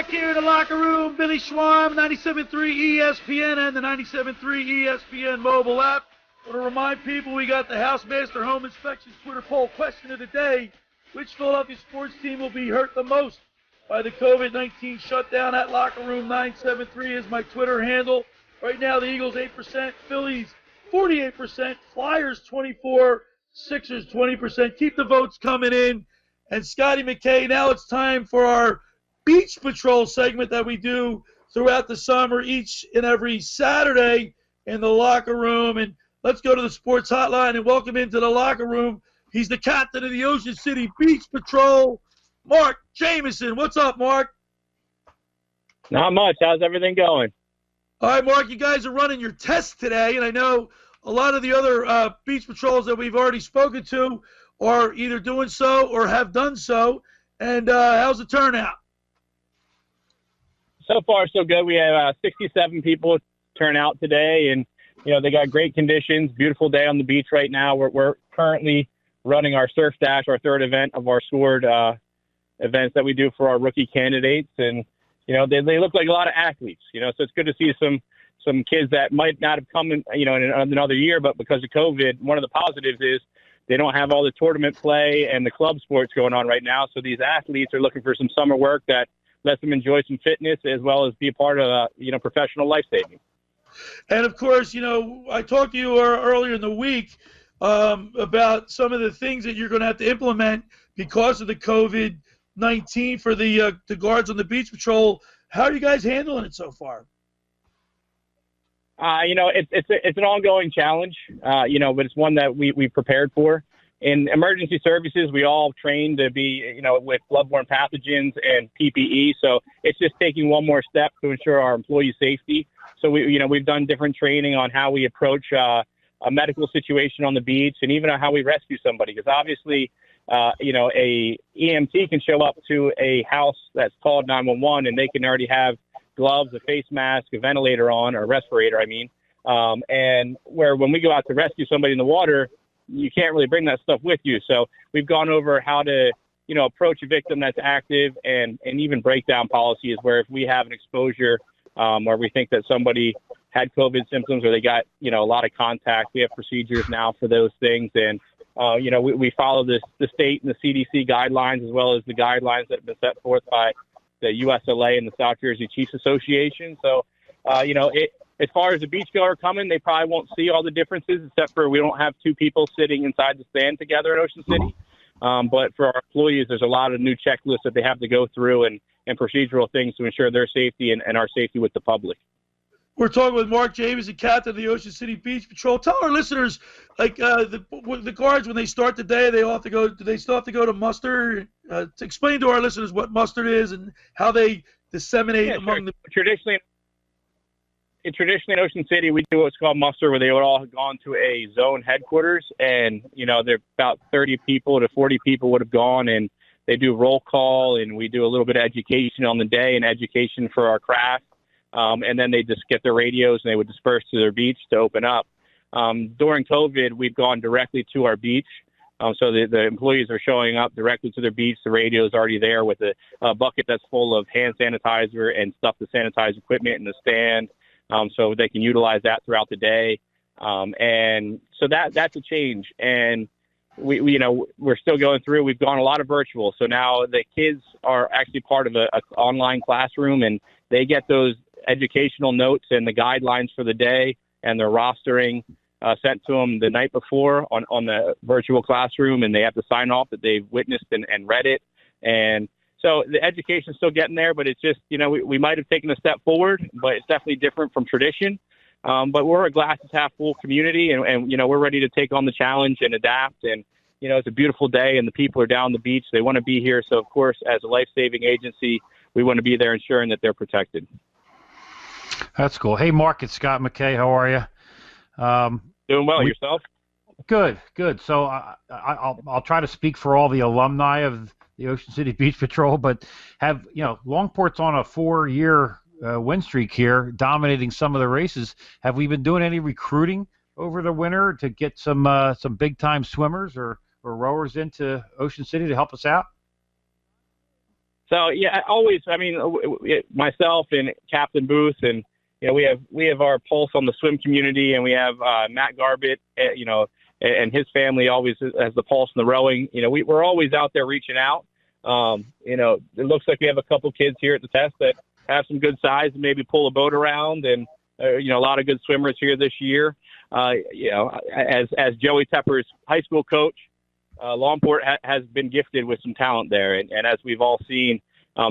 back here in the locker room. Billy Schweim, 97.3 ESPN and the 97.3 ESPN mobile app. I want to remind people we got the Housemaster Home Inspections Twitter poll question of the day. Which Philadelphia sports team will be hurt the most by the COVID-19 shutdown? At locker room 973 is my Twitter handle. Right now, the Eagles 8%, Phillies 48%, Flyers 24%, Sixers 20%. Keep the votes coming in. And Scotty McKay, now it's time for our Beach Patrol segment that we do throughout the summer, each and every Saturday in the locker room. And let's go to the sports hotline and welcome into the locker room. He's the captain of the Ocean City Beach Patrol, Mark Jamison. What's up, Mark? Not much. How's everything going? All right, Mark, you guys are running your test today, and I know a lot of the other beach patrols that we've already spoken to are either doing so or have done so. And how's the turnout? So far, so good. We have 67 people turn out today, and they got great conditions. Beautiful day on the beach right now. We're currently running our Surf Dash, our third event of our scored events that we do for our rookie candidates, and they look like a lot of athletes. So it's good to see some kids that might not have come in another year, but because of COVID, one of the positives is they don't have all the tournament play and the club sports going on right now. So these athletes are looking for some summer work that lets them enjoy some fitness as well as be a part of professional life saving. And of course, I talked to you earlier in the week about some of the things that you're going to have to implement because of the COVID-19 for the guards on the beach patrol. How are you guys handling it so far? It's an ongoing challenge, but it's one that we prepared for. In emergency services, we all train to be, with bloodborne pathogens and PPE. So it's just taking one more step to ensure our employee safety. So we've done different training on how we approach a medical situation on the beach, and even on how we rescue somebody. Because obviously, a EMT can show up to a house that's called 911, and they can already have gloves, a face mask, a ventilator on, or a respirator, and where when we go out to rescue somebody in the water, you can't really bring that stuff with you. So we've gone over how to, approach a victim that's active, and even breakdown policies where if we have an exposure or we think that somebody had COVID symptoms or they got, a lot of contact, we have procedures now for those things. And, we follow the state and the CDC guidelines, as well as the guidelines that have been set forth by the USLA and the South Jersey Chiefs Association. So, as far as the beachgoer coming, they probably won't see all the differences, except for we don't have two people sitting inside the stand together at Ocean City. But for our employees, there's a lot of new checklists that they have to go through and procedural things to ensure their safety and our safety with the public. We're talking with Mark Jamison, captain of the Ocean City Beach Patrol. Tell our listeners, the guards, when they start the day, do they still have to go to muster? To explain to our listeners what muster is and how they disseminate among the... Traditionally in Ocean City, we do what's called muster, where they would all have gone to a zone headquarters, and there about 30 people to 40 people would have gone, and they do roll call, and we do a little bit of education on the day and education for our craft, and then they just get their radios and they would disperse to their beach to open up. During COVID, we've gone directly to our beach. So the employees are showing up directly to their beach. The radio is already there with a bucket that's full of hand sanitizer and stuff to sanitize equipment in the stand. So they can utilize that throughout the day. And so that's a change. And we're still going through. We've gone a lot of virtual. So now the kids are actually part of an online classroom, and they get those educational notes and the guidelines for the day and their rostering sent to them the night before on the virtual classroom, and they have to sign off that they've witnessed and read it. And so the education's still getting there, but it's just, we might have taken a step forward, but it's definitely different from tradition. But we're a glass is half full community, and we're ready to take on the challenge and adapt. And, it's a beautiful day, and the people are down the beach. They want to be here. So, of course, as a life-saving agency, we want to be there ensuring that they're protected. That's cool. Hey, Mark, it's Scott McKay. How are you? Doing well. Yourself? Good. So I'll try to speak for all the alumni of the Ocean City Beach Patrol, but Longport's on a 4-year win streak here, dominating some of the races. Have we been doing any recruiting over the winter to get some big time swimmers or rowers into Ocean City to help us out? So yeah, always. I mean, myself and Captain Booth, and we have our pulse on the swim community, and we have Matt Garbett, and his family always has the pulse in the rowing. We're always out there reaching out. It looks like we have a couple kids here at the test that have some good size and maybe pull a boat around, and a lot of good swimmers here this year. As Joey Tepper's high school coach, Longport has been gifted with some talent there, and as we've all seen,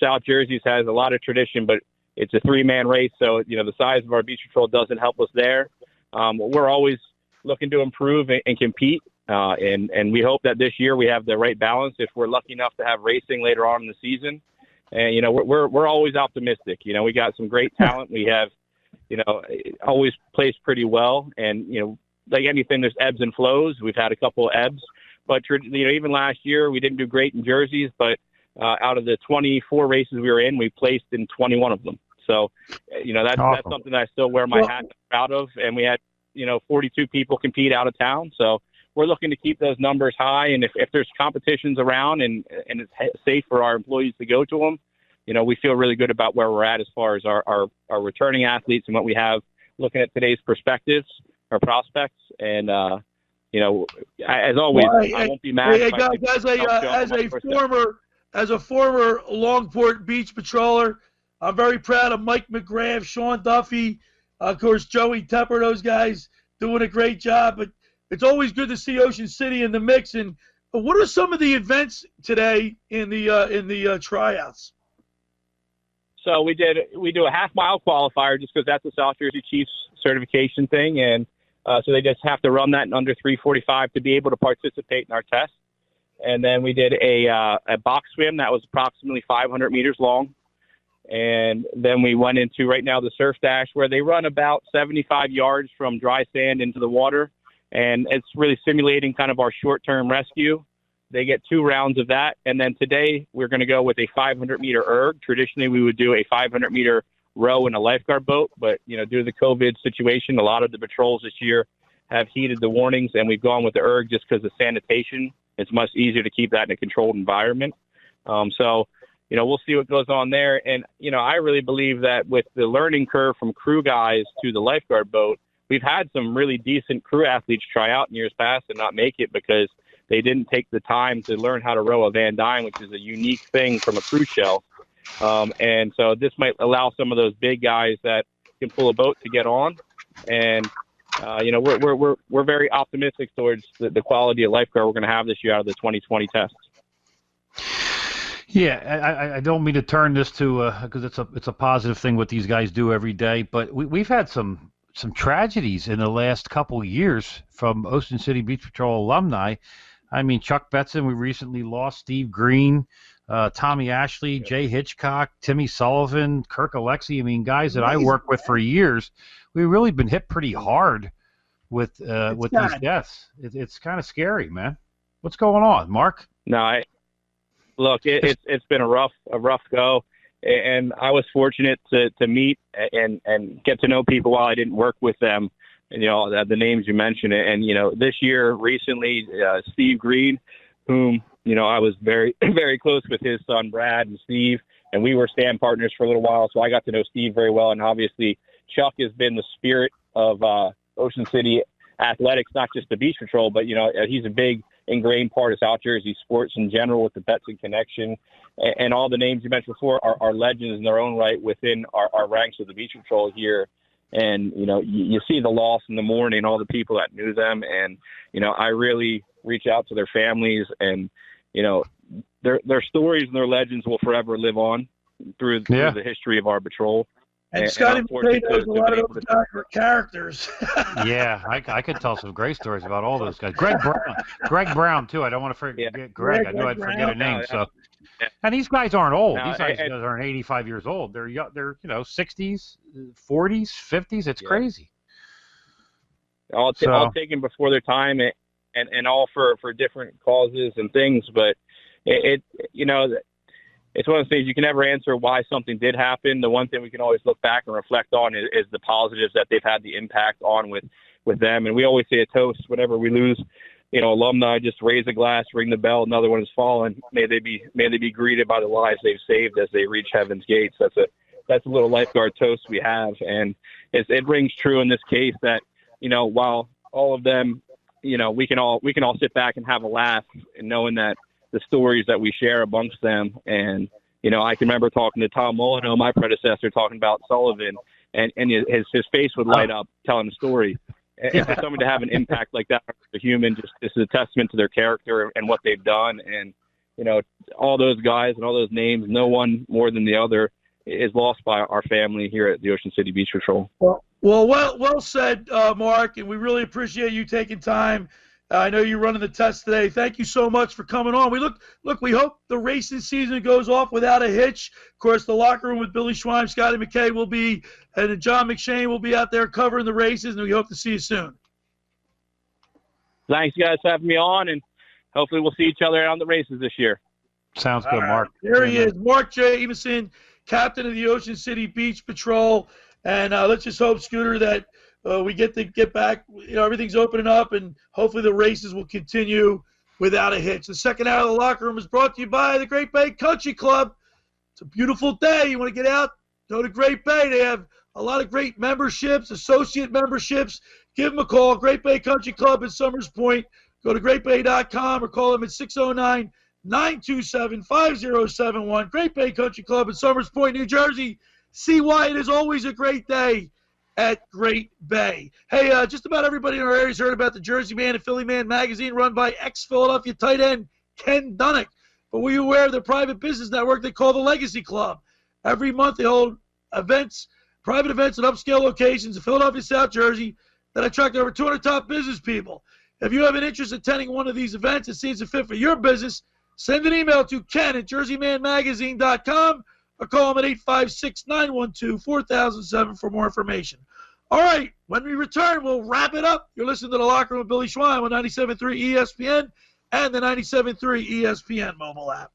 South Jersey's has a lot of tradition, but it's a 3-man race, so the size of our beach patrol doesn't help us there. We're always looking to improve and compete, and we hope that this year we have the right balance. If we're lucky enough to have racing later on in the season, and we're always optimistic. We got some great talent. We have always placed pretty well, and like anything, there's ebbs and flows. We've had a couple of ebbs. But, even last year, we didn't do great in jerseys, but out of the 24 races we were in, we placed in 21 of them. So, that's awesome. That's something that I still wear my hat proud of. And we had, 42 people compete out of town. So we're looking to keep those numbers high. And if there's competitions around and it's safe for our employees to go to them, we feel really good about where we're at as far as our returning athletes and what we have looking at today's perspectives, our prospects. And, as always, I won't be mad. Hey, guys, as a former Longport Beach patroller, I'm very proud of Mike McGrath, Sean Duffy, of course, Joey Tepper, those guys doing a great job. But it's always good to see Ocean City in the mix. And what are some of the events today in the tryouts? So we do a half-mile qualifier just because that's the South Jersey Chiefs certification thing, and so they just have to run that in under 3:45 to be able to participate in our test. And then we did a box swim that was approximately 500 meters long. And then we went into right now the surf dash, where they run about 75 yards from dry sand into the water. And it's really simulating kind of our short-term rescue. They get 2 rounds of that. And then today we're going to go with a 500-meter erg. Traditionally, we would do a 500-meter row in a lifeguard boat. But, due to the COVID situation, a lot of the patrols this year have heeded the warnings, and we've gone with the erg just because of sanitation. It's much easier to keep that in a controlled environment. We'll see what goes on there. And, I really believe that with the learning curve from crew guys to the lifeguard boat, we've had some really decent crew athletes try out in years past and not make it because they didn't take the time to learn how to row a Van Dyne, which is a unique thing from a cruise shell. And so this might allow some of those big guys that can pull a boat to get on. And, we're very optimistic towards the quality of lifeguard we're going to have this year out of the 2020 tests. Yeah, I don't mean to turn this to because it's a positive thing what these guys do every day, but we've had some tragedies in the last couple of years from Ocean City Beach Patrol alumni. I mean, Chuck Betson, we recently lost Steve Green, Tommy Ashley, Jay Hitchcock, Timmy Sullivan, Kirk Alexi. I mean, guys that I worked with for years. We've really been hit pretty hard with these deaths. It's kind of scary, man. What's going on, Mark? No, Look, it's been a rough go, and I was fortunate to meet and get to know people while I didn't work with them. And, the names you mentioned, and this year recently, Steve Green, whom I was very very close with his son Brad and Steve, and we were stand partners for a little while, so I got to know Steve very well. And obviously, Chuck has been the spirit of Ocean City athletics, not just the beach patrol, but he's a big ingrained part of South Jersey sports in general with the Betson connection, and all the names you mentioned before are legends in their own right within our ranks of the beach patrol here. And you see the loss in the morning, all the people that knew them, and I really reach out to their families, and their stories and their legends will forever live on through the history of our patrol. And Scotty McCray knows a lot of those characters. Yeah, I could tell some great stories about all those guys. Greg Brown too. I don't want to forget Greg. I knew I'd forget a name. So, and these guys aren't old. These guys aren't 85 years old. They're 60s, 40s, 50s. It's crazy. All taken before their time, and all for different causes and things. But it's one of those things you can never answer why something did happen. The one thing we can always look back and reflect on is the positives that they've had the impact on with them. And we always say a toast whenever we lose alumni just raise a glass, ring the bell, another one has fallen. May they be greeted by the lives they've saved as they reach heaven's gates. That's a little lifeguard toast we have, and it rings true in this case that, while all of them, we can all sit back and have a laugh, and knowing that the stories that we share amongst them. And I can remember talking to Tom Molyneux, my predecessor, talking about Sullivan, and his face would light up telling the story. And for someone to have an impact like that on the human, this is a testament to their character and what they've done. And all those guys and all those names, no one more than the other is lost by our family here at the Ocean City Beach Patrol. Well said, Mark, and we really appreciate you taking time. I know you're running the test today. Thank you so much for coming on. We hope the racing season goes off without a hitch. Of course, the locker room with Billy Schweim, Scotty McKay will be, and John McShane will be out there covering the races, and we hope to see you soon. Thanks, guys, for having me on, and hopefully we'll see each other on the races this year. Sounds good, Mark. There he is, Mark Jamison, captain of the Ocean City Beach Patrol. And let's just hope, Scooter, that we get back. Everything's opening up, and hopefully the races will continue without a hitch. The second hour of the locker room is brought to you by the Great Bay Country Club. It's a beautiful day. You want to get out? Go to Great Bay. They have a lot of great memberships, associate memberships. Give them a call. Great Bay Country Club in Summers Point. Go to greatbay.com or call them at 609-927-5071. Great Bay Country Club in Summers Point, New Jersey. See why it is always a great day at Great Bay. Hey, just about everybody in our area has heard about the Jersey Man and Philly Man magazine run by ex-Philadelphia tight end Ken Dunnick. But were you aware of the private business network they call the Legacy Club? Every month they hold private events at upscale locations in Philadelphia, South Jersey that attract over 200 top business people. If you have an interest in attending one of these events and seems a fit for your business, send an email to ken@jerseymanmagazine.com or call them at 856-912-4007 for more information. All right, when we return, we'll wrap it up. You're listening to The Locker Room with Billy Schweim on 97.3 ESPN and the 97.3 ESPN mobile app.